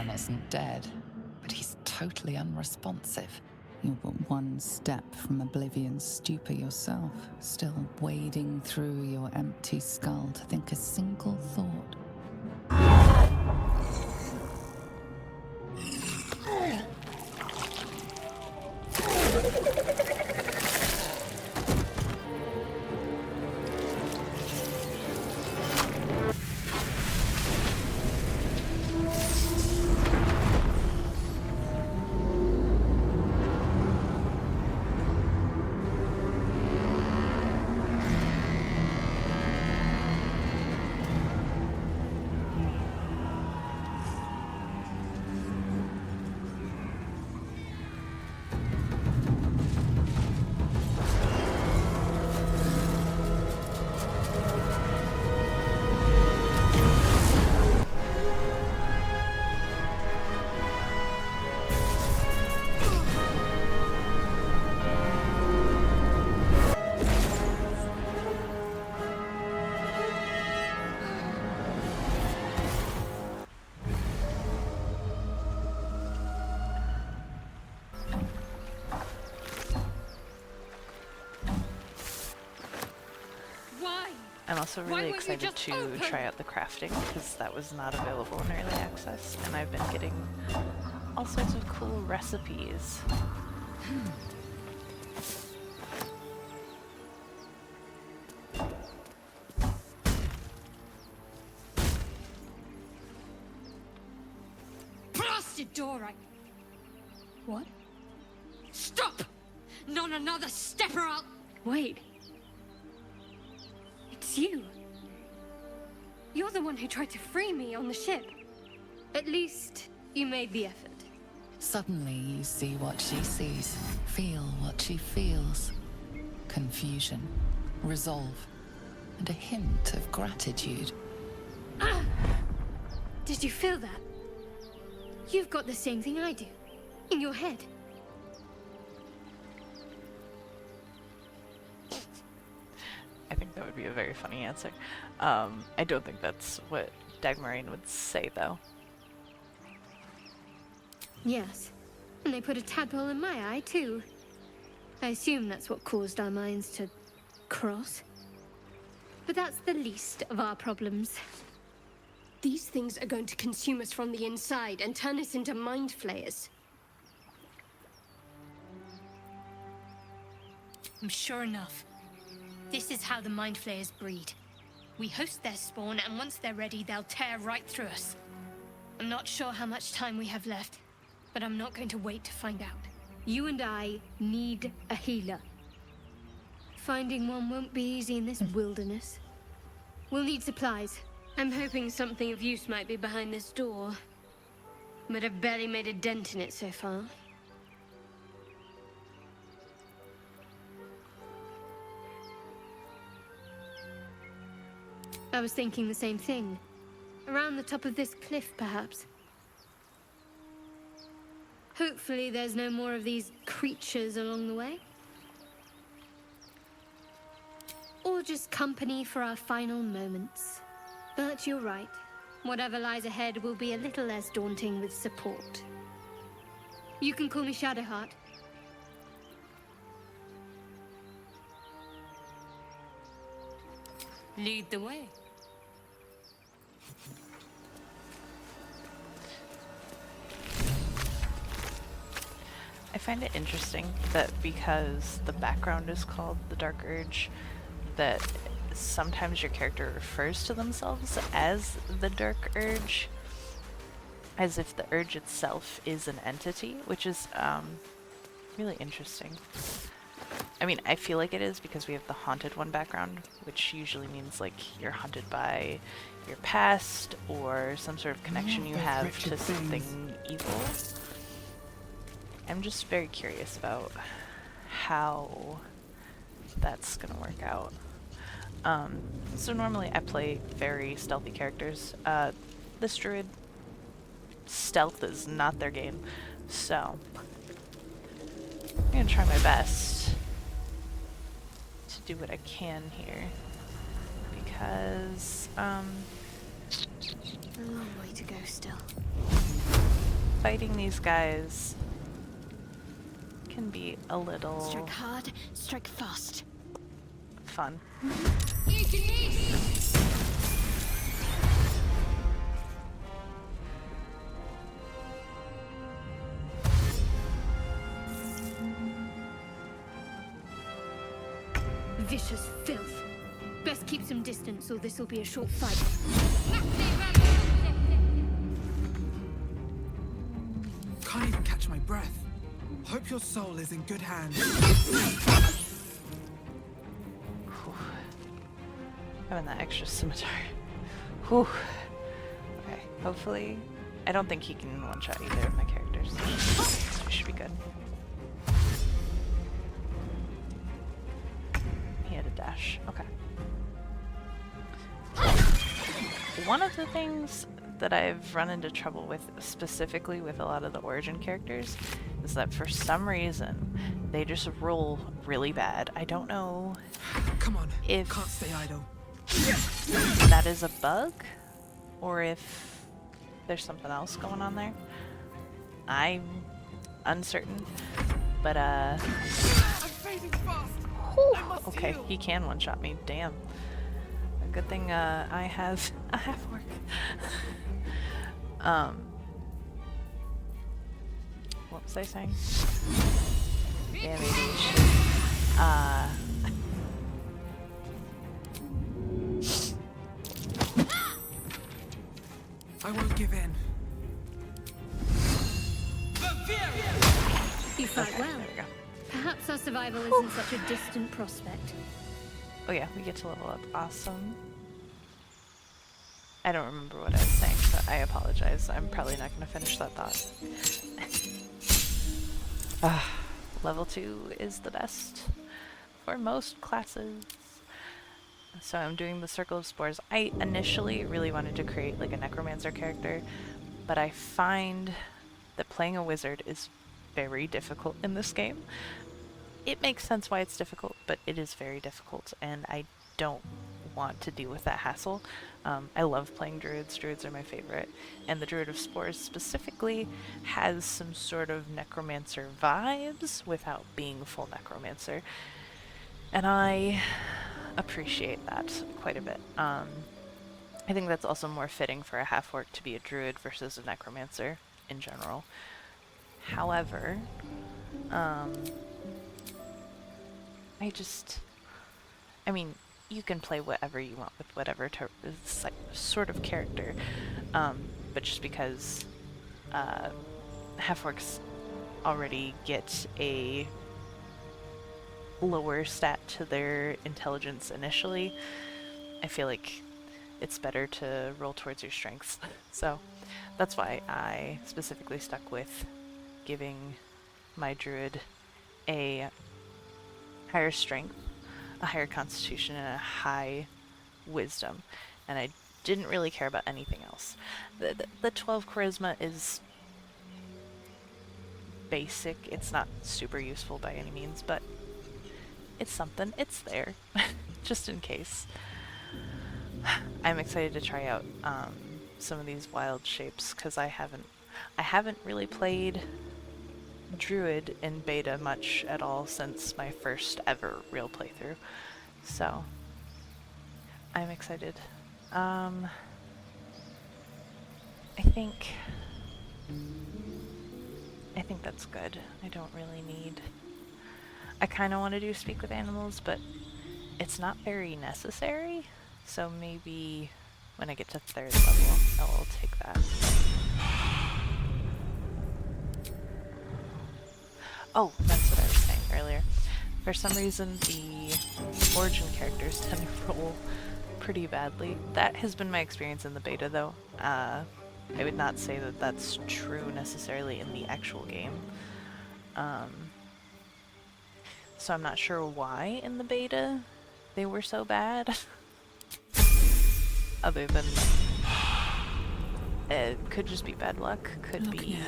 man isn't dead, but he's totally unresponsive. You're but one step from oblivion's stupor yourself, still wading through your empty skull to think a single thought. I'm also really excited to try out the crafting because that was not available in early access, and I've been getting all sorts of cool recipes. Blasted door! What? Stop! Not another step or I'll... Wait. It's you. You're the one who tried to free me on the ship. At least, you made the effort. Suddenly you see what she sees, feel what she feels. Confusion, resolve, and a hint of gratitude. Ah! Did you feel that? You've got the same thing I do. In your head. I think that would be a very funny answer. I don't think that's what Dagmorraine would say, though. Yes. And they put a tadpole in my eye, too. I assume that's what caused our minds to cross. But that's the least of our problems. These things are going to consume us from the inside and turn us into mind flayers. I'm sure enough. This is how the mind flayers breed. We host their spawn, and once they're ready, they'll tear right through us. I'm not sure how much time we have left, but I'm not going to wait to find out. You and I need a healer. Finding one won't be easy in this wilderness. We'll need supplies. I'm hoping something of use might be behind this door, but I've barely made a dent in it so far. I was thinking the same thing. Around the top of this cliff, perhaps. Hopefully there's no more of these creatures along the way. Or just company for our final moments. But you're right. Whatever lies ahead will be a little less daunting with support. You can call me Shadowheart. Lead the way. I find it interesting that because the background is called the Dark Urge, that sometimes your character refers to themselves as the Dark Urge, as if the urge itself is an entity, which is really interesting. I mean, I feel like it is because we have the Haunted One background, which usually means like you're haunted by your past or some sort of connection you have to something evil. I'm just very curious about how that's gonna work out. So normally I play very stealthy characters. This druid, stealth is not their game, so I'm gonna try my best to do what I can here, because a long way to go still. fighting these guys can be a little Strike hard, strike fast. fun. Vicious filth. Best keep some distance or this'll be a short fight. Can't even catch my breath. Hope your soul is in good hands. Having that extra scimitar. Whew. Okay, hopefully. I don't think he can one-shot either of my characters. So we should be good. He had a dash. Okay. One of the things that I've run into trouble with, specifically with a lot of the origin characters, is that for some reason they just roll really bad. I don't know Come on, if can't stay idle. that is a bug or if there's something else going on there. I'm uncertain, but I'm fading fast. I must okay, heal. he can one-shot me. Damn. A good thing I have a half-orc. What was I saying? Yeah, maybe we should. I won't give in. You fight Okay, well. there we go. Perhaps our survival isn't such a distant prospect. Oh yeah, we get to level up. Awesome. I don't remember what I was saying, so I apologize. I'm probably not going to finish that thought. Level 2 is the best for most classes. So I'm doing the Circle of Spores. I initially really wanted to create like a necromancer character, but I find that playing a wizard is very difficult in this game. It makes sense why it's difficult, but it is very difficult, and I don't want to deal with that hassle. I love playing druids. Druids are my favorite, and the Druid of Spores specifically has some sort of necromancer vibes without being full necromancer, and I appreciate that quite a bit. I think that's also more fitting for a half-orc to be a druid versus a necromancer in general. However, I mean, you can play whatever you want with whatever sort of character, but just because half-orcs already get a lower stat to their intelligence initially, I feel like it's better to roll towards your strengths. So that's why I specifically stuck with giving my druid a higher strength, a higher constitution, and a high wisdom, and I didn't really care about anything else. The 12 charisma is basic. It's not super useful by any means, but it's something. It's there, just in case. I'm excited to try out some of these wild shapes because I haven't really played druid in beta much at all since my first ever real playthrough, so I'm excited. I think that's good. I don't really need. I kind of want to do speak with animals, but it's not very necessary. So maybe when I get to 3rd level, I'll take that. Oh, that's what I was saying earlier. For some reason, the origin characters tend to roll pretty badly. That has been my experience in the beta, though. I would not say that that's true necessarily in the actual game. So I'm not sure why in the beta they were so bad. Other than it could just be bad luck, could be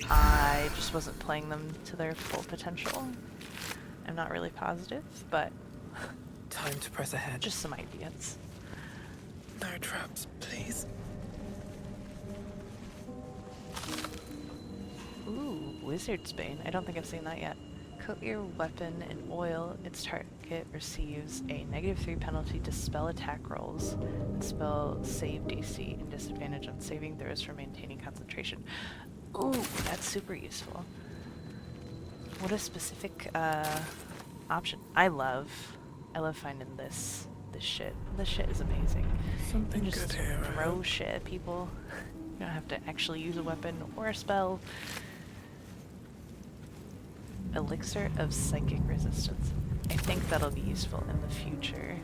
I just wasn't playing them to their full potential. I'm not really positive, but Time to press ahead. just some ideas. No traps, please. Ooh, Wizard's Bane. I don't think I've seen that yet. Coat your weapon in oil. Its target receives a -3 penalty to spell attack rolls and spell save DC and disadvantage on saving throws for maintaining concentration. Ooh, that's super useful. What a specific option. I love finding this shit. This shit is amazing. Something You just good here. throw shit at people. You don't have to actually use a weapon or a spell. Elixir of Psychic Resistance. I think that'll be useful in the future.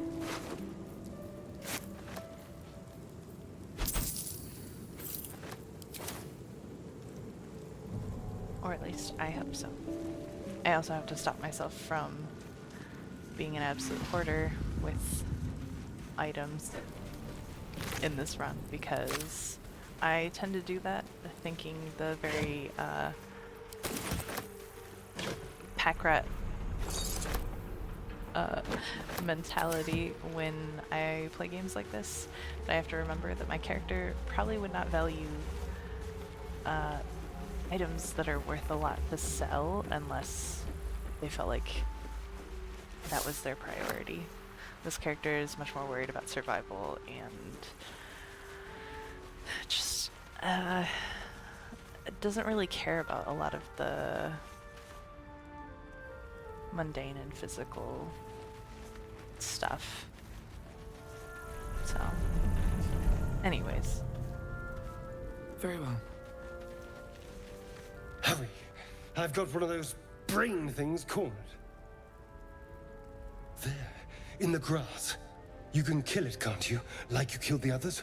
Or at least I hope so. I also have to stop myself from being an absolute hoarder with items in this run, because I tend to do that, thinking the very pack rat mentality when I play games like this. But I have to remember that my character probably would not value items that are worth a lot to sell unless they felt like that was their priority. This character is much more worried about survival and just doesn't really care about a lot of the mundane and physical stuff. So, anyways. Very well. Hurry! I've got one of those brain things cornered. There, in the grass. You can kill it, can't you? Like you killed the others?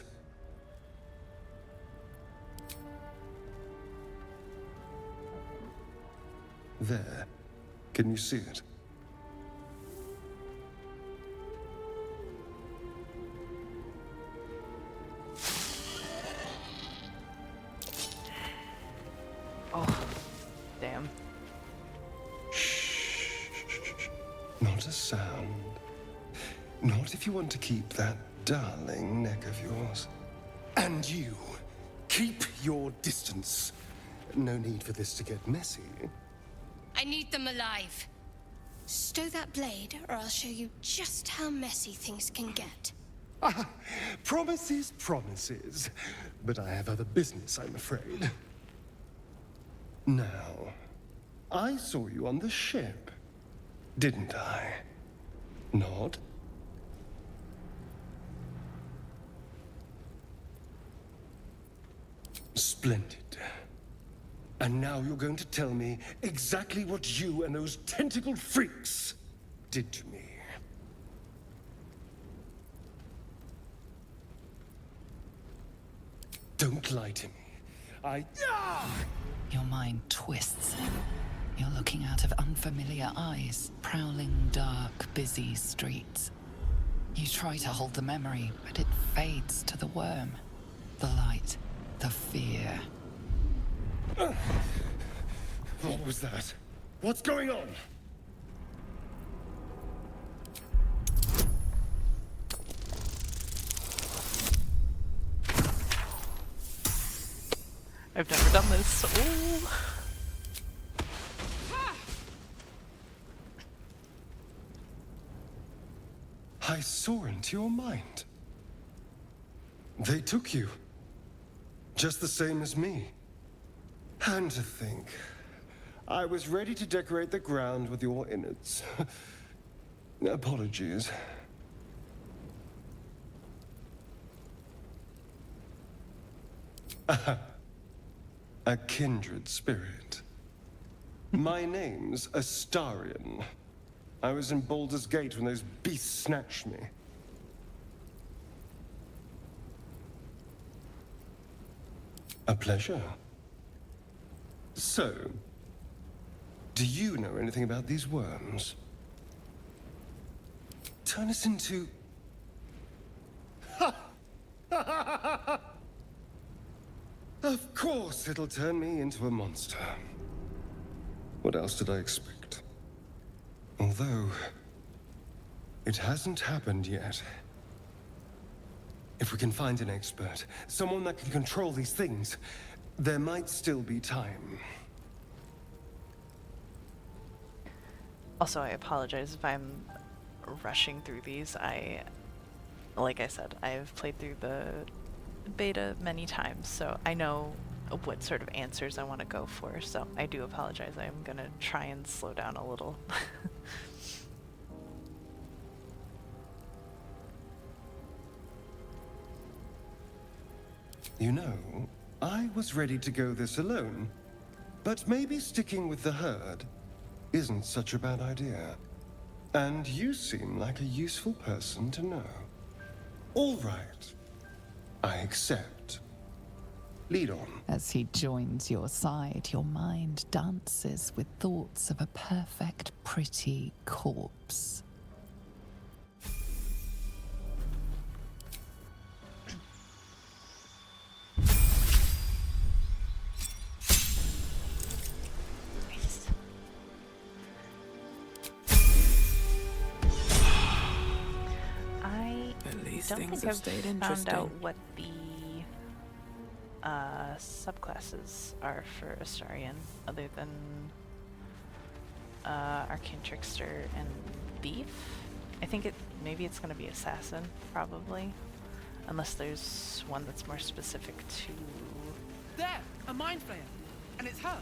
There. Can you see it? Oh, damn. Shh. Not a sound. Not if you want to keep that darling neck of yours. And you, keep your distance. No need for this to get messy. I need them alive. Stow that blade, or I'll show you just how messy things can get. Promises, promises. But I have other business, I'm afraid. Now, I saw you on the ship, didn't I? Nod? Splendid. And now you're going to tell me exactly what you and those tentacled freaks did to me. Don't lie to me. Your mind twists. You're looking out of unfamiliar eyes, prowling dark, busy streets. You try to hold the memory, but it fades to the worm. The light, the fear. What was that? What's going on? I've never done this. Ooh. I saw into your mind. They took you. Just the same as me. And to think, I was ready to decorate the ground with your innards. Apologies. A kindred spirit. My name's Astarion. I was in Baldur's Gate when those beasts snatched me. A pleasure. So, do you know anything about these worms? Turn us into... Of course it'll turn me into a monster. What else did I expect? Although, it hasn't happened yet. If we can find an expert, someone that can control these things, there might still be time. Also, I apologize if I'm rushing through these. Like I said, I've played through the beta many times, so I know what sort of answers I want to go for, so I do apologize. I'm gonna try and slow down a little. You know, I was ready to go this alone, but maybe sticking with the herd isn't such a bad idea. And you seem like a useful person to know. All right. I accept. Lead on. As he joins your side, your mind dances with thoughts of a perfect, pretty corpse. I don't think I've found out what the subclasses are for Astarion, other than Arcane Trickster and Thief. I think maybe it's going to be Assassin, probably, unless there's one that's more specific to. There, a mind flayer, and it's her.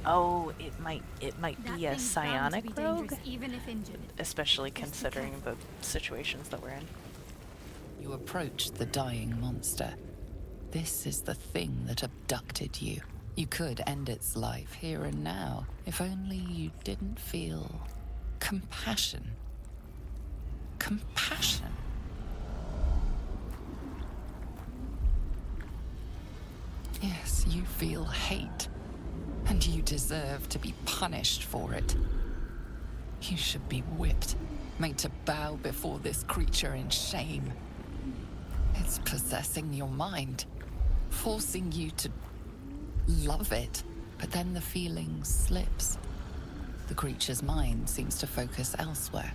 Oh, it might That be a thing's bound to be psionic rogue, dangerous even if injured. especially Just be considering the careful. situations that we're in. You approach the dying monster. This is the thing that abducted you. You could end its life here and now, if only you didn't feel compassion. Compassion. Yes, you feel hate, and you deserve to be punished for it. You should be whipped, made to bow before this creature in shame. It's possessing your mind, forcing you to love it, but then the feeling slips. The creature's mind seems to focus elsewhere.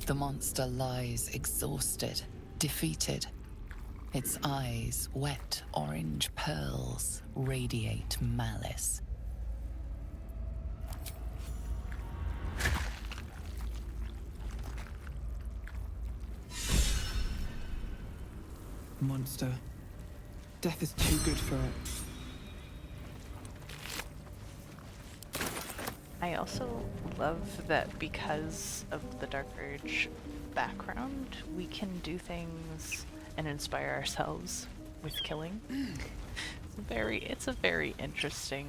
The monster lies exhausted, defeated. Its eyes, wet orange pearls, radiate malice. Monster. Death is too good for it. I also love that because of the Dark Urge background, we can do things and inspire ourselves with killing. It's a very interesting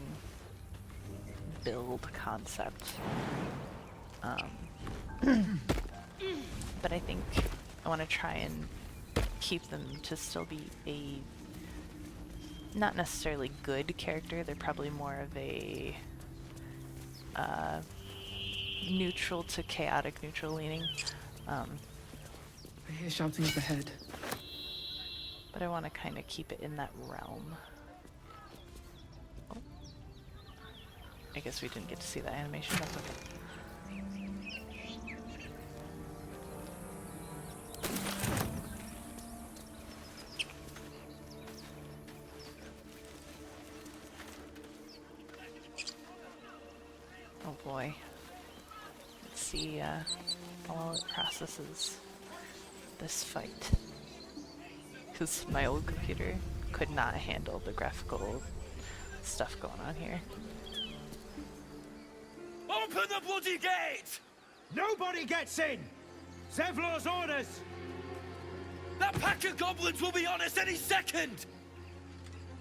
build concept. But I think I want to try and keep them to still be a not necessarily good character. They're probably more of a neutral to chaotic neutral leaning. I hear shouting up ahead. But I want to kind of keep it in that realm. Oh. I guess we didn't get to see that animation. That's okay. Oh boy. Let's see how well it processes this fight. Because my old computer could not handle the graphical stuff going on here. Open the bloody gate! Nobody gets in! Zevlor's orders! That pack of goblins will be on us any second!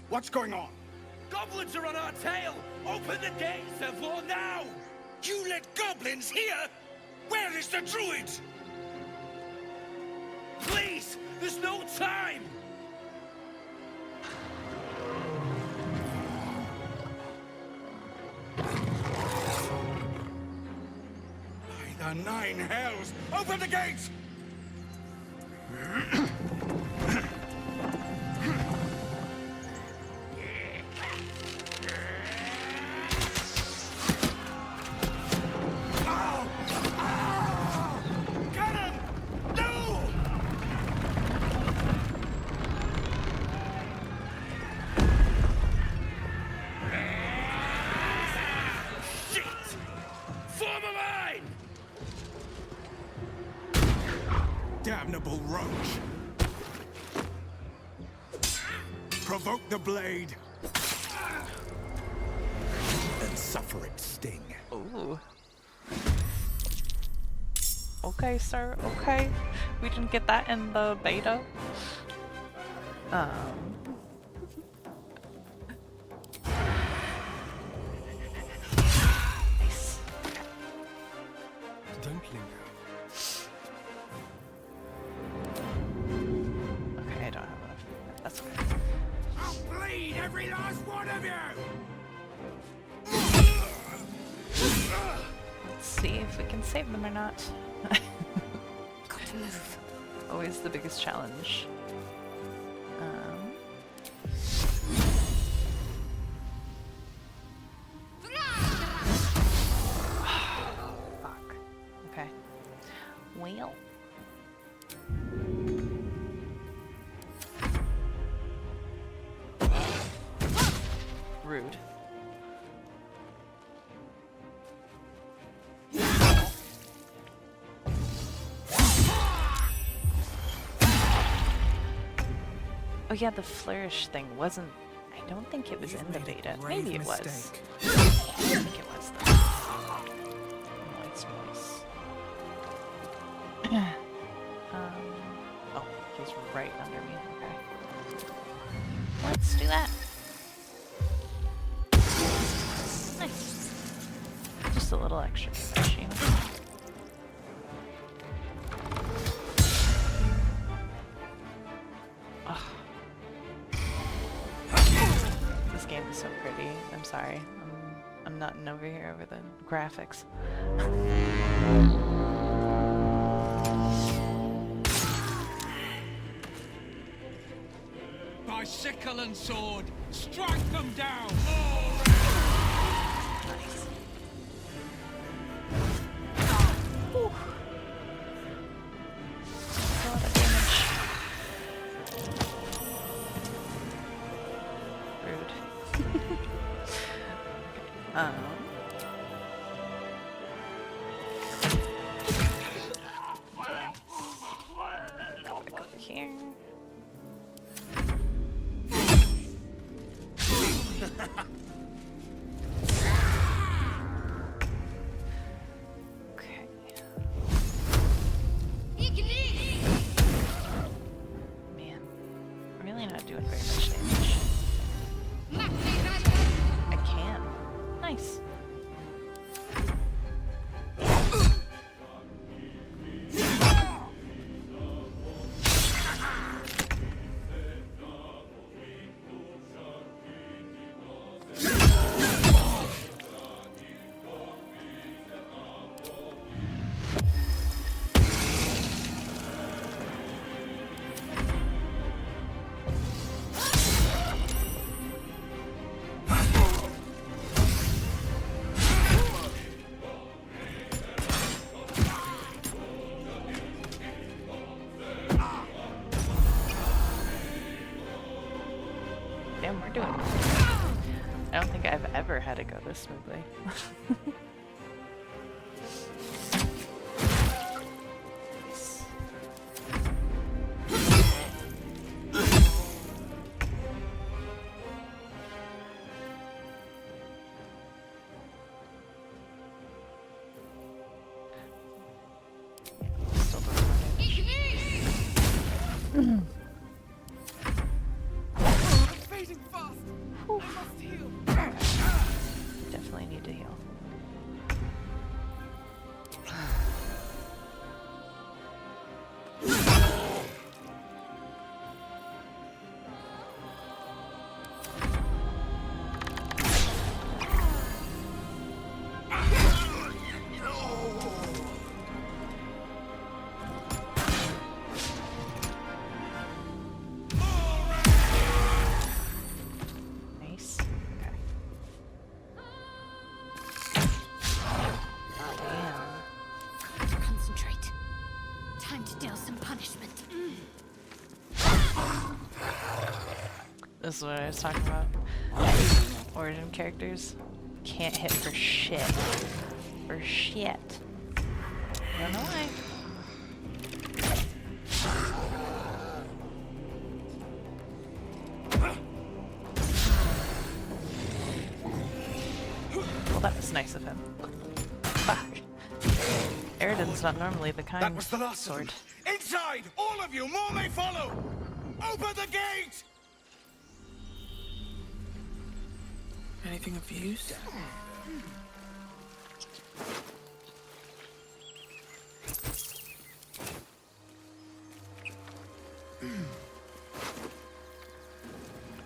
What's going on? Goblins are on our tail! Open the gate, Zevlor, now! You let goblins here? Where is the druid? Please! There's no time! By the nine hells! Open the gates! mine! Damnable roach! Provoke the blade! And suffer its sting. Ooh. Okay, sir. Okay. We didn't get that in the beta. Nice. Don't linger. Okay, I don't have enough. That's okay. I'll bleed every last one of you! Let's see if we can save them or not. Got to move. Always the biggest challenge. Fuck. Okay. Well. Rude. Oh yeah, the flourish thing wasn't... I don't think it was in the beta. Maybe it was. I think it was though. Noise. Oh, he's right under me. Okay. Let's do that. Nice. Just a little extra damage, you know? This game is so pretty. I'm sorry. I'm nutting over here over the graphics. By sickle and sword, strike them down! Nice. A lot of damage. Rude. Back over here. Okay. Man, I'm really not doing very much damage. I can. Nice. Damn, we're doing it. I don't think I've ever had it go this smoothly. Still doing more damage. Fading fast. I must heal. Definitely need to heal. Nice. Okay. Damn. Concentrate. Time to deal some punishment. This is what I was talking about. Origin characters can't hit for shit. for shit. I don't know why. Well, that was nice of him. Fuck. Eridan's not normally the kind That was the last sword. of them. Inside! All of you! More may follow! Open the gate! Anything of use?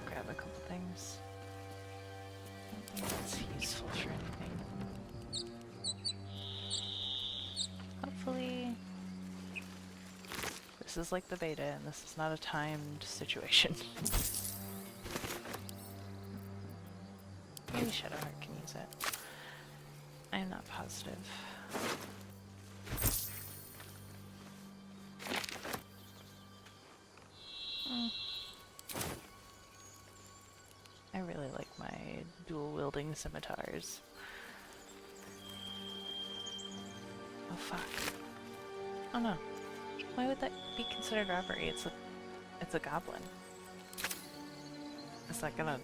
Grab a couple things. I don't think it's useful for anything. Hopefully, this is like the beta, and this is not a timed situation. Maybe Shadowheart can use it. I am not positive. I really like my dual-wielding scimitars. Oh fuck. Oh no. Why would that be considered robbery? It's a goblin. Is that gonna...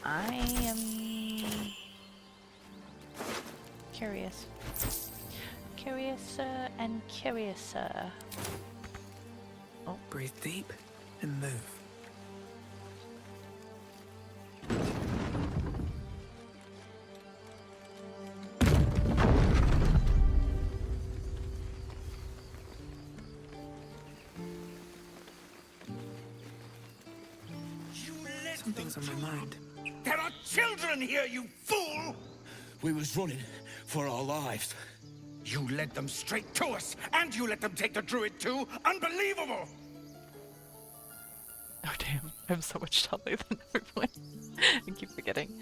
I am... curious. Curiouser and curiouser. Oh, breathe deep and move. Something's on my mind. There are children here, you fool! We was running for our lives. You led them straight to us, and you let them take the druid too? Unbelievable! Oh damn, I'm so much taller than everyone. I keep forgetting.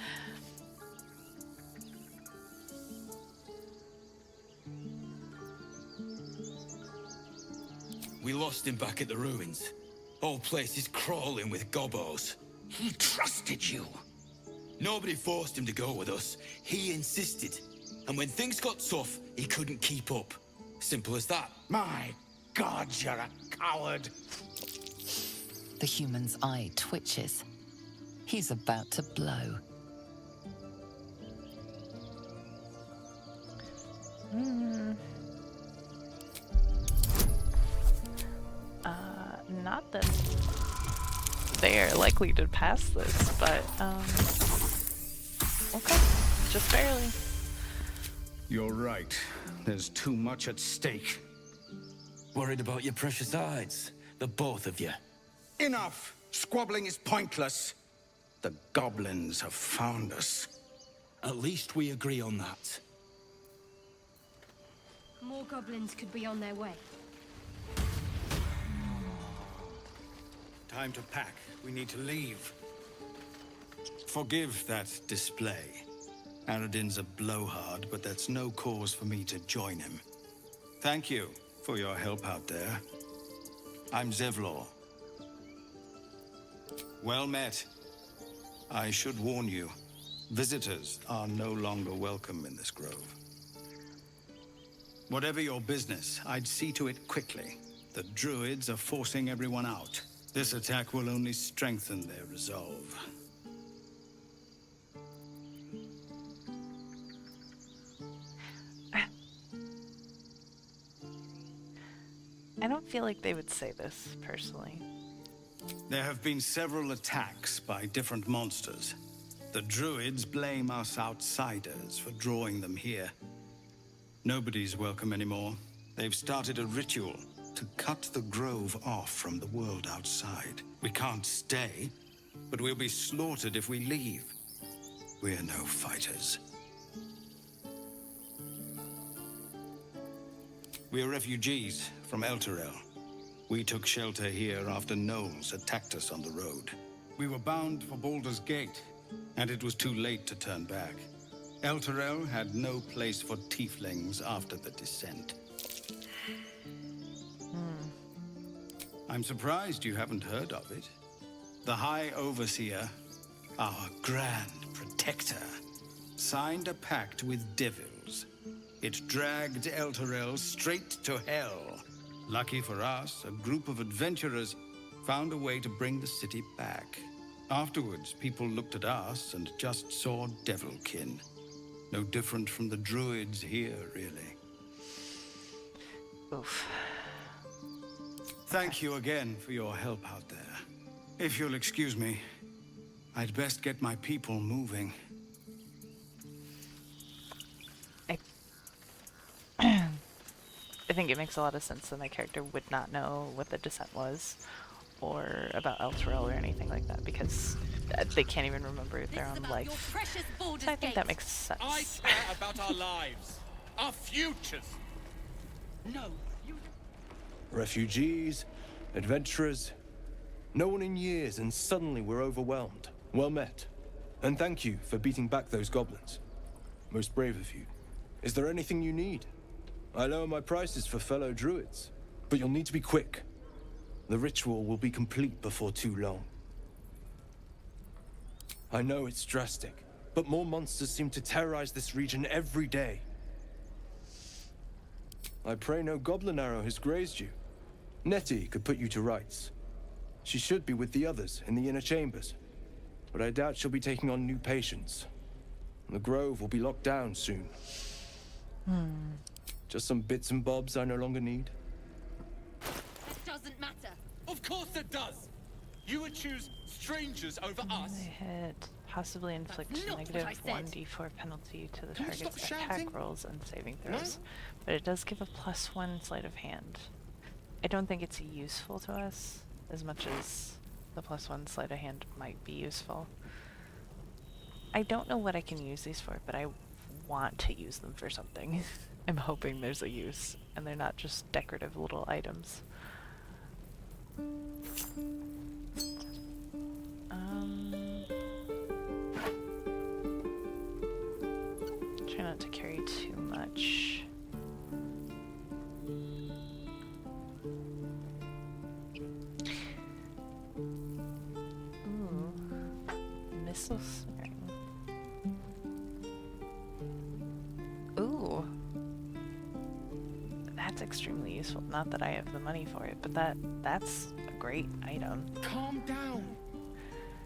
We lost him back at the ruins. Whole place is crawling with gobos. He trusted you. Nobody forced him to go with us. He insisted. And when things got tough, he couldn't keep up. Simple as that. My God, you're a coward. The human's eye twitches. He's about to blow. Not that they are likely to pass this, but, okay, just barely. You're right. There's too much at stake. Worried about your precious hides, the both of you. Enough! Squabbling is pointless. The goblins have found us. At least we agree on that. More goblins could be on their way. Time to pack. We need to leave. Forgive that display. Aradin's a blowhard, but that's no cause for me to join him. Thank you for your help out there. I'm Zevlor. Well met. I should warn you, visitors are no longer welcome in this grove. Whatever your business, I'd see to it quickly. The druids are forcing everyone out. This attack will only strengthen their resolve. I don't feel like they would say this, personally. There have been several attacks by different monsters. The druids blame us outsiders for drawing them here. Nobody's welcome anymore. They've started a ritual to cut the grove off from the world outside. We can't stay, but we'll be slaughtered if we leave. We're no fighters. We're refugees from Elturel. We took shelter here after gnolls attacked us on the road. We were bound for Baldur's Gate, and it was too late to turn back. Elturel had no place for tieflings after the descent. I'm surprised you haven't heard of it. The High Overseer, our Grand Protector, signed a pact with devils. It dragged Elturel straight to hell. Lucky for us, a group of adventurers found a way to bring the city back. Afterwards, people looked at us and just saw devilkin. No different from the druids here, really. Oof. Thank you again for your help out there. If you'll excuse me, I'd best get my people moving. I think it makes a lot of sense that my character would not know what the descent was, or about Elturel or anything like that, because they can't even remember their own life. So I think that makes sense. I care about our lives, our futures. No, you... Refugees, adventurers, no one in years, and suddenly we're overwhelmed. Well met. And thank you for beating back those goblins. Most brave of you. Is there anything you need? I lower my prices for fellow druids, but you'll need to be quick. The ritual will be complete before too long. I know it's drastic, but more monsters seem to terrorize this region every day. I pray no goblin arrow has grazed you. Nettie could put you to rights. She should be with the others in the inner chambers, but I doubt she'll be taking on new patients. The grove will be locked down soon. Just some bits and bobs I no longer need. That doesn't matter. Of course it does. You would choose strangers over us. They hit possibly inflict That's not negative what I said. 1d4 penalty to the Can you target's stop attack shouting? rolls and saving throws, but it does give a +1 sleight of hand. I don't think it's useful to us as much as the +1 sleight of hand might be useful. I don't know what I can use these for, but I want to use them for something. I'm hoping there's a use, and they're not just decorative little items. Try not to carry too much. Ooh, missile string. Ooh, that's extremely useful. Not that I have the money for it, but that's a great item. Calm down.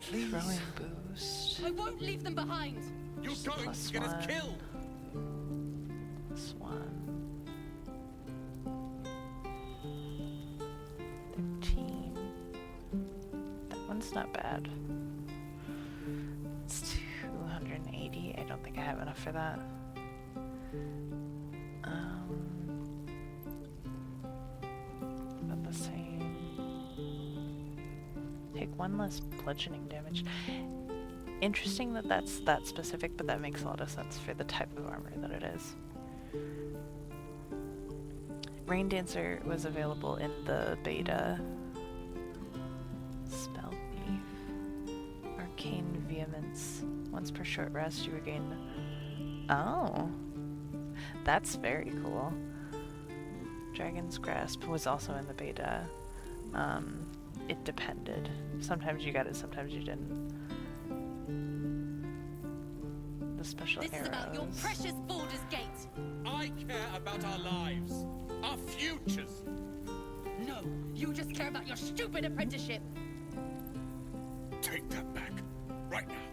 Please. Throwing boost. I won't leave them behind. You're going Plus to get us one. killed. +1. 13. That one's not bad. It's 280. I don't think I have enough for that. About the same. Take 1 less bludgeoning damage. Interesting that that's that specific, but that makes a lot of sense for the type of armor that it is. Rain Dancer was available in the beta. Spell Thief. Arcane Vehemence. Once per short rest, you regain... Oh! That's very cool. Dragon's Grasp was also in the beta. It depended. Sometimes you got it, sometimes you didn't. The special This arrows. is about your precious Baldur's Gate. I care about our lives, our futures. No, you just care about your stupid apprenticeship. Take that back, right now.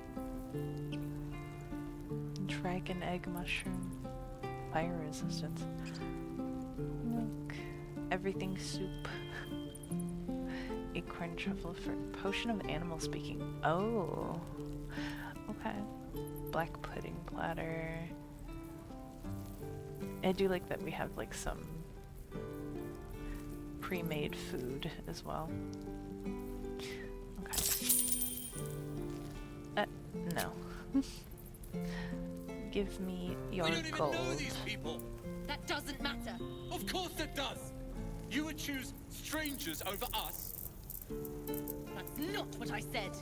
Dragon Egg Mushroom. Fire resistance. Milk. Everything soup. Acorn truffle fruit. Potion of animal speaking. Oh. Okay. Black pudding platter. I do like that we have like some pre-made food as well. Okay. No. Give me your We don't even gold. know these people. That doesn't matter. Of course it does. You would choose strangers over us. That's not what I said.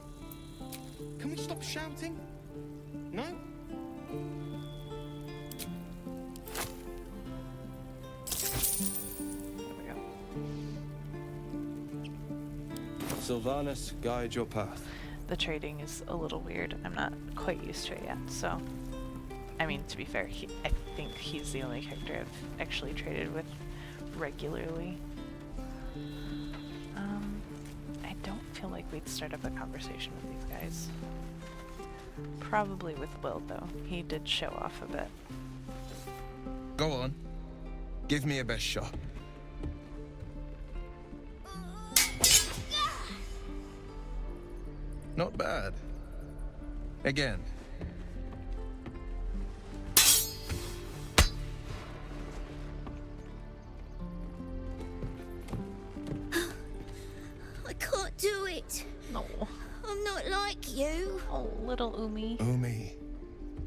Can we stop shouting? No? There we go. Sylvanas, guide your path. The trading is a little weird. I'm not quite used to it yet, so I mean, to be fair, I think he's the only character I've actually traded with regularly. I don't feel like we'd start up a conversation with these guys. Probably with Will, though. He did show off a bit. Go on. Give me a best shot. Not bad. Again. I can't do it. No. I'm not like you. Oh, little Umi. Umi,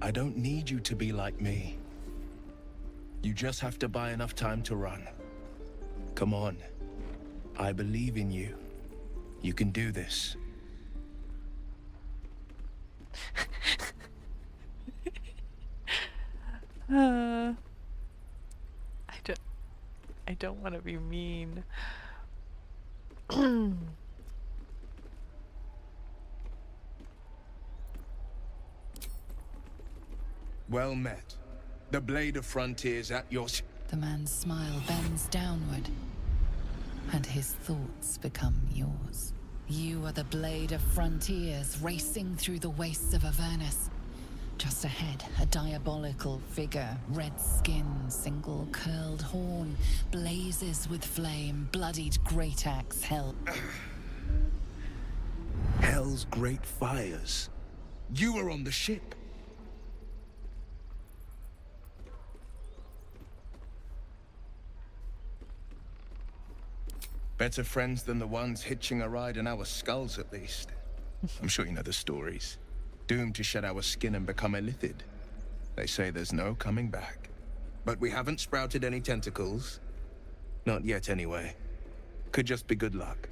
I don't need you to be like me. You just have to buy enough time to run. Come on. I believe in you. You can do this. I don't want to be mean. Well met. The Blade of Frontiers at your... The man's smile bends downward, and his thoughts become yours. You are the Blade of Frontiers, racing through the wastes of Avernus. Just ahead, a diabolical figure, red skin, single curled horn, blazes with flame, bloodied great axe held. Hell's great fires. You were on the ship. Better friends than the ones hitching a ride in our skulls, at least. I'm sure you know the stories. Doomed to shed our skin and become illithid. They say there's no coming back. But we haven't sprouted any tentacles. Not yet, anyway. Could just be good luck.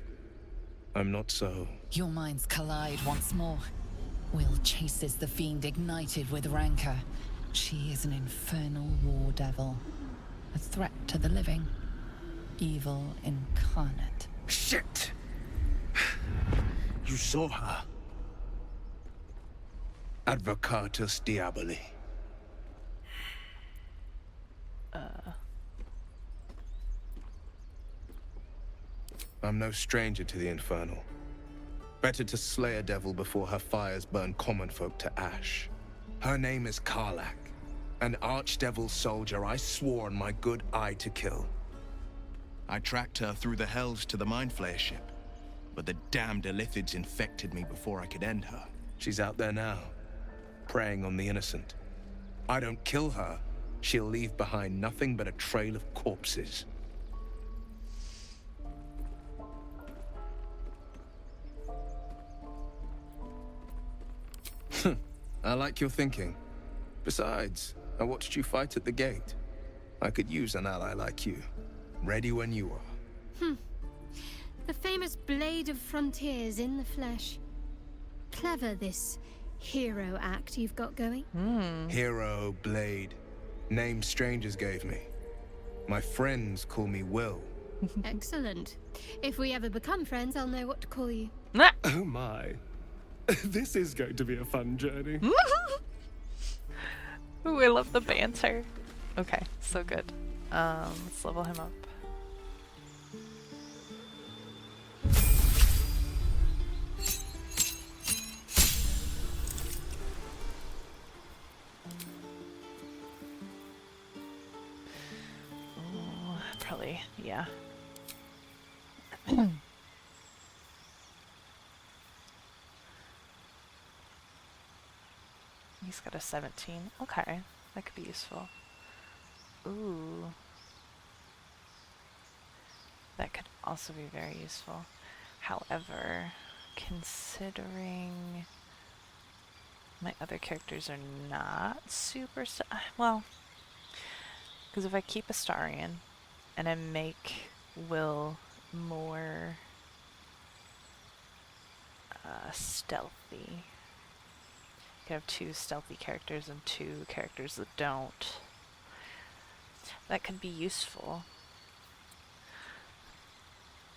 I'm not so... Your minds collide once more. Will chases the fiend ignited with rancor. She is an infernal war devil. A threat to the living. Evil incarnate. Shit! You saw her. Advocatus Diaboli. I'm no stranger to the Infernal. Better to slay a devil before her fires burn common folk to ash. Her name is Karlach, an archdevil soldier I swore on my good eye to kill. I tracked her through the hells to the Mind Flayer ship, but the damned illithids infected me before I could end her. She's out there now, preying on the innocent. I don't kill her, she'll leave behind nothing but a trail of corpses. I like your thinking. Besides, I watched you fight at the gate. I could use an ally like you. Ready when you are. The famous Blade of Frontiers in the flesh. Clever, this hero act you've got going. Hero, Blade. Name strangers gave me. My friends call me Will. Excellent. If we ever become friends, I'll know what to call you. Oh my. This is going to be a fun journey. Ooh, I love the banter. Okay, so good. Let's level him up. Ooh, probably, yeah. He's got a 17. Okay, that could be useful. Ooh. That could also be very useful. However, considering my other characters are not super... well, because if I keep Astarion and I make Will more stealthy, you have 2 stealthy characters and 2 characters that don't. That could be useful.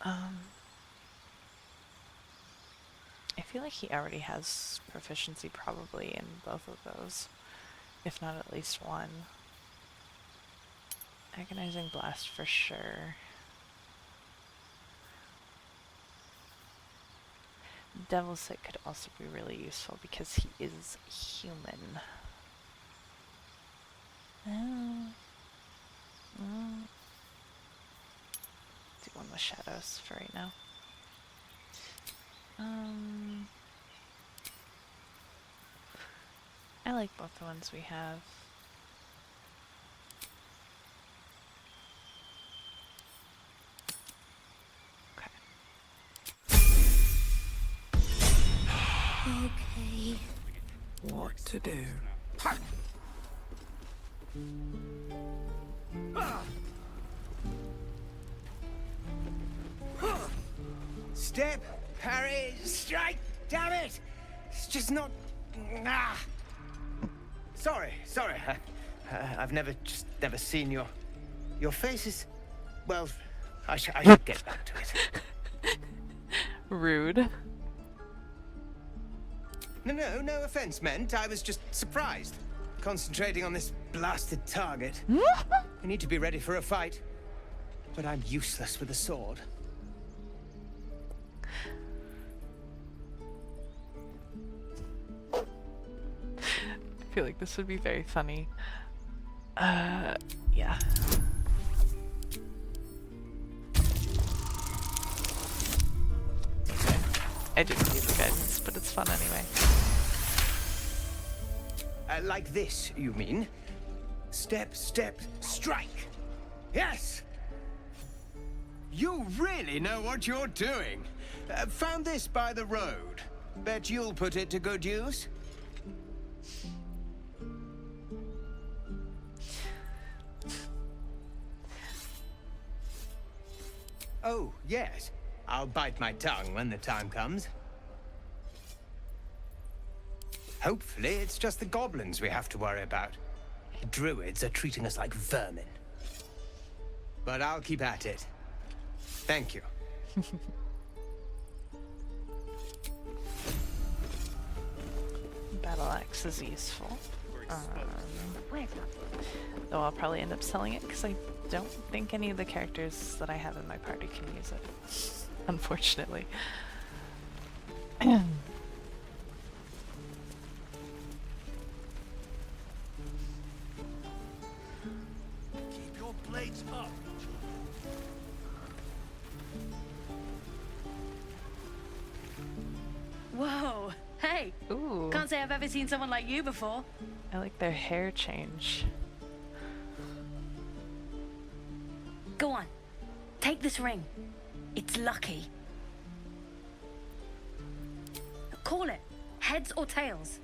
I feel like he already has proficiency probably in both of those. If not at least one. Agonizing blast for sure. Devil's Sight could also be really useful because he is human. Do one with shadows for right now. I like both the ones we have. Okay. What to do? Step, parry, strike, damn it! It's just not... Ah! Sorry. I've never seen your faces. Well, I should get back to it. Rude. No offense meant. I was just surprised. Concentrating on this blasted target. I need to be ready for a fight. But I'm useless with a sword. I feel like this would be very funny. Yeah. Okay. I didn't need the guidance, but it's fun anyway. Like this, you mean? Step, strike. Yes! You really know what you're doing. Found this by the road. Bet you'll put it to good use. Oh, yes. I'll bite my tongue when the time comes. Hopefully, it's just the goblins we have to worry about. The druids are treating us like vermin. But I'll keep at it. Thank you. Battle axe is useful. Though I'll probably end up selling it because I don't think any of the characters that I have in my party can use it. Unfortunately. Keep your blades up. Whoa! Hey! Ooh. Can't say I've ever seen someone like you before. I like their hair change. Go on. Take this ring. It's lucky. Call it. Heads or tails.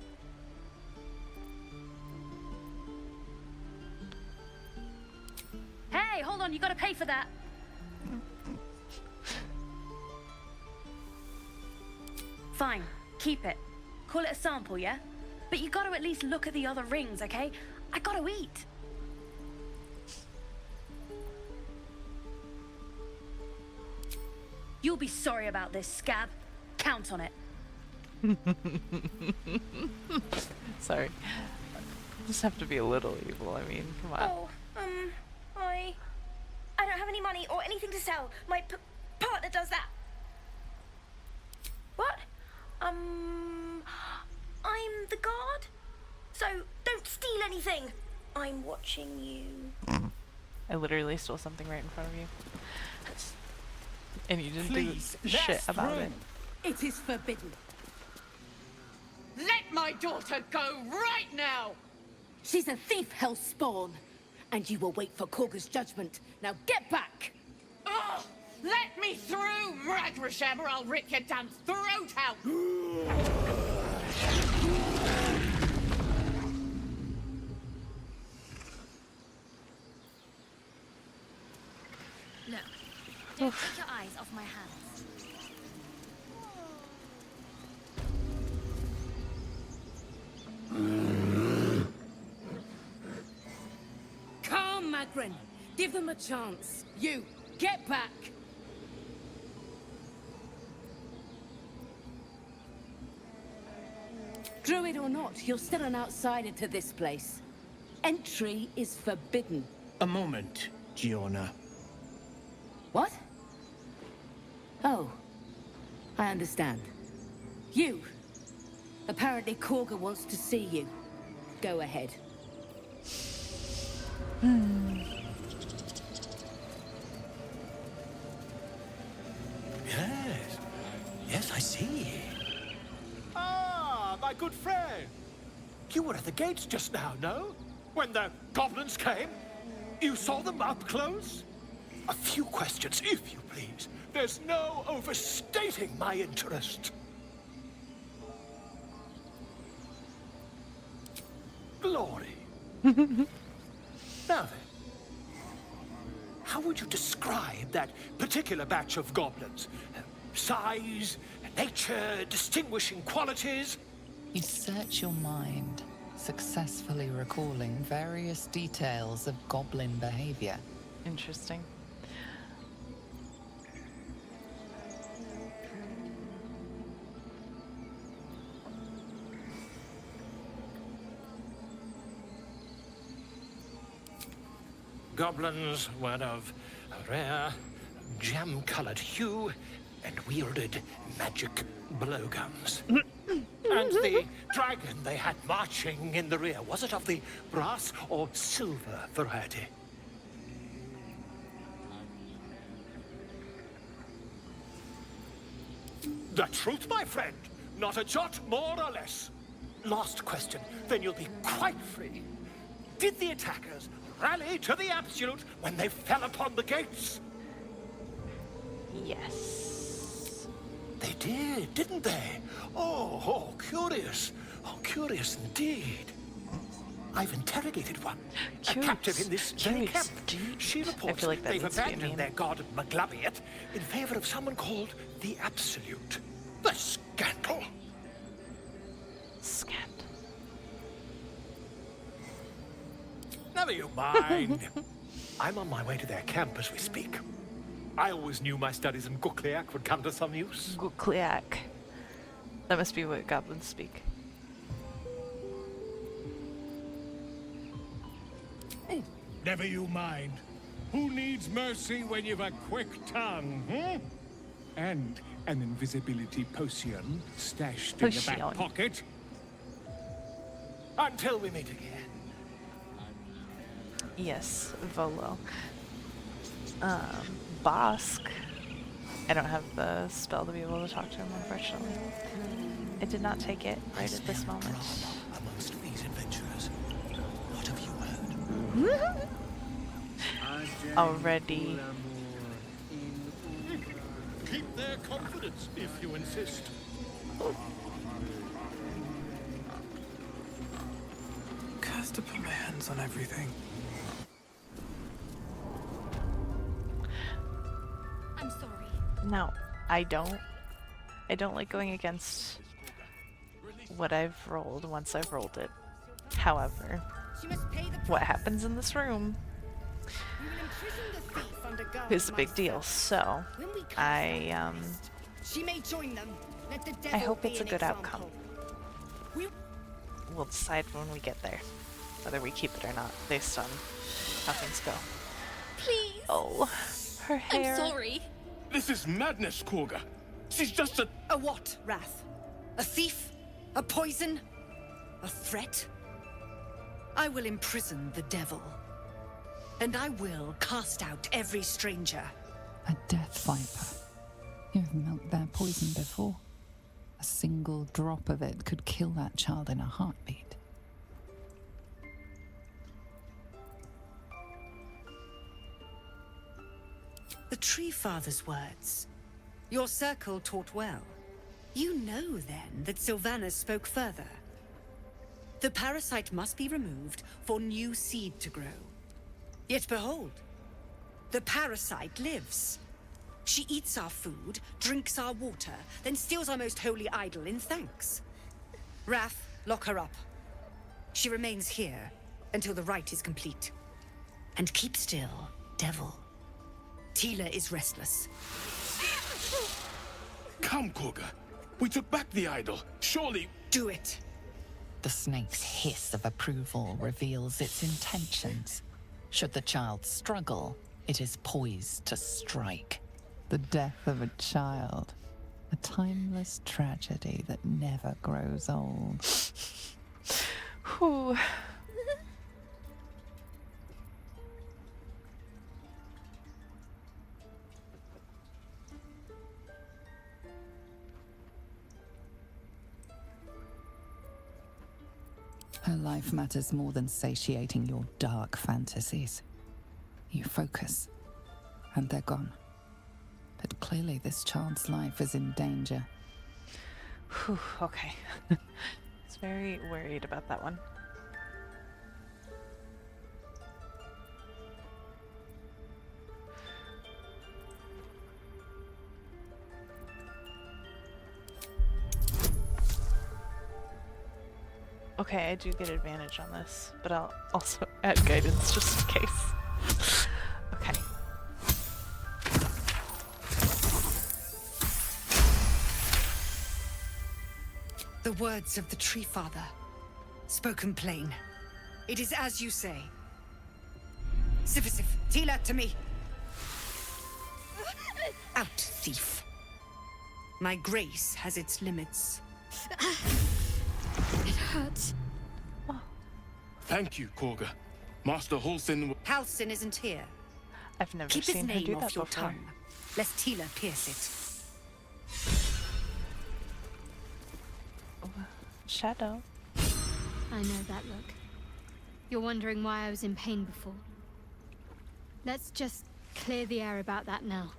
Hey, hold on. You gotta pay for that. Fine. Keep it. Call it a sample, yeah? But you gotta at least look at the other rings, okay? I gotta eat. You'll be sorry about this, Scab. Count on it. Sorry. Just have to be a little evil, I mean, come on. Oh, I don't have any money or anything to sell. My partner does that. What? I'm the guard. So don't steal anything. I'm watching you. I literally stole something right in front of you. And you didn't Please, do shit about through. it. It is forbidden. Let my daughter go right now! She's a thief, Hellspawn. And you will wait for Korga's judgment. Now get back! Oh, let me through, Mragrasham, or I'll rip your damn throat out! Look, don't take your eyes off my hands. Calm, Magrin. Give them a chance. You, get back! Druid or not, you're still an outsider to this place. Entry is forbidden. A moment, Giona. What? Oh, I understand. You! Apparently Korga wants to see you. Go ahead. Yes. Yes, I see. Ah, my good friend. You were at the gates just now, no? When the goblins came? You saw them up close? A few questions, if you please. There's no overstating my interest. Glory. Now then, how would you describe that particular batch of goblins? Size, nature, distinguishing qualities? You search your mind, successfully recalling various details of goblin behavior. Interesting. Goblins were of a rare, jam-colored hue and wielded magic blowguns. And the dragon they had marching in the rear, was it of the brass or silver variety? The truth, my friend. Not a jot more or less. Last question, then you'll be quite free. Did the attackers rally to the absolute when they fell upon the gates? Yes. They did, didn't they? Oh, curious. Oh, curious indeed. I've interrogated one. A captive in this very camp. She reports like that they've needs to be a abandoned meme. their god Maglabiet in favor of someone called the Absolute. The scandal. Scandal. Never you mind. I'm on my way to their camp as we speak. I always knew my studies in Gukliak would come to some use. Gukliak. That must be what goblins speak. Never you mind. Who needs mercy when you've a quick tongue, hmm? And an invisibility potion stashed in the back pocket. Until we meet again. Yes, Volo. Bosk. I don't have the spell to be able to talk to him, unfortunately. I did not take it right at this moment. Amongst these adventurers, what have you heard? Already. Keep their confidence if you insist. Cursed to put my hands on everything. I'm sorry. No, I don't like going against what I've rolled once I've rolled it. However, what happens in this room is a big deal, so I hope it's a good outcome. We'll decide when we get there whether we keep it or not, based on how things go. Please. Oh, her hair. I'm sorry. This is madness, Korga. She's just a... A what, Wrath? A thief? A poison? A threat? I will imprison the devil. And I will cast out every stranger. A death viper. You've milked their poison before. A single drop of it could kill that child in a heartbeat. The Tree Father's words. Your circle taught well. You know, then, that Sylvanas spoke further. The parasite must be removed for new seed to grow. Yet behold, the parasite lives. She eats our food, drinks our water, then steals our most holy idol in thanks. Wrath, lock her up. She remains here until the rite is complete. And keep still, devil. Tila is restless. Come, Korga. We took back the idol. Surely... Do it. The snake's hiss of approval reveals its intentions. Should the child struggle, it is poised to strike. The death of a child. A timeless tragedy that never grows old. Whew. Her life matters more than satiating your dark fantasies. You focus, and they're gone. But clearly this child's life is in danger. Whew, okay. I was very worried about that one. Okay, I do get advantage on this, but I'll also add guidance just in case. Okay. The words of the Tree Father, spoken plain. It is as you say. Sifisif, Tila, to me. Out, thief. My grace has its limits. It hurts. Thank you, Korga. Master Halsin... Halsin isn't here. I've never Keep his seen her name do off that your before. tongue, lest Tila pierce it. Shadow. I know that look. You're wondering why I was in pain before. Let's just clear the air about that now.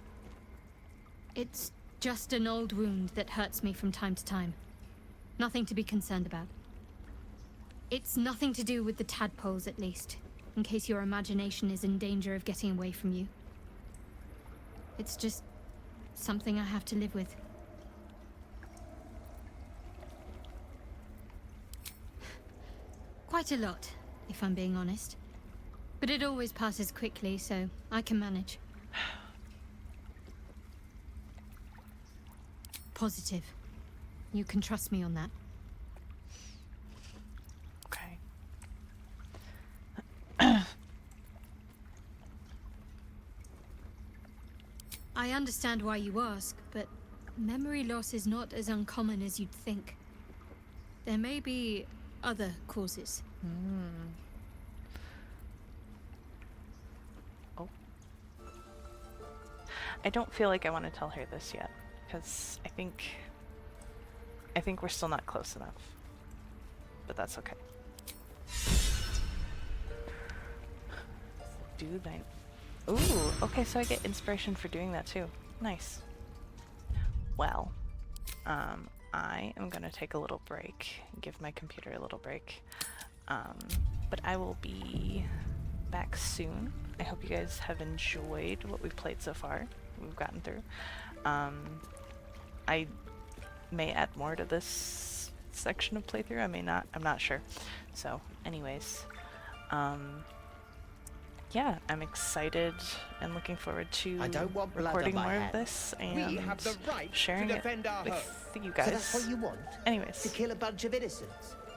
It's just an old wound that hurts me from time to time. Nothing to be concerned about. It's nothing to do with the tadpoles, at least, in case your imagination is in danger of getting away from you. It's just something I have to live with. Quite a lot, if I'm being honest. But it always passes quickly, so I can manage. Positive. You can trust me on that. Okay. I understand why you ask, but memory loss is not as uncommon as you'd think. There may be other causes. Oh. I don't feel like I want to tell her this yet, because I think we're still not close enough. But that's okay. Do that. Ooh, okay, so I get inspiration for doing that too. Nice. Well, I am gonna take a little break, give my computer a little break. But I will be back soon. I hope you guys have enjoyed what we've played so far, we've gotten through. I may add more to this section of playthrough, I may not, I'm not sure. So, anyways, yeah, I'm excited and looking forward to recording more of this and sharing it with you guys. So that's what you want? Anyways. To kill a bunch of innocents?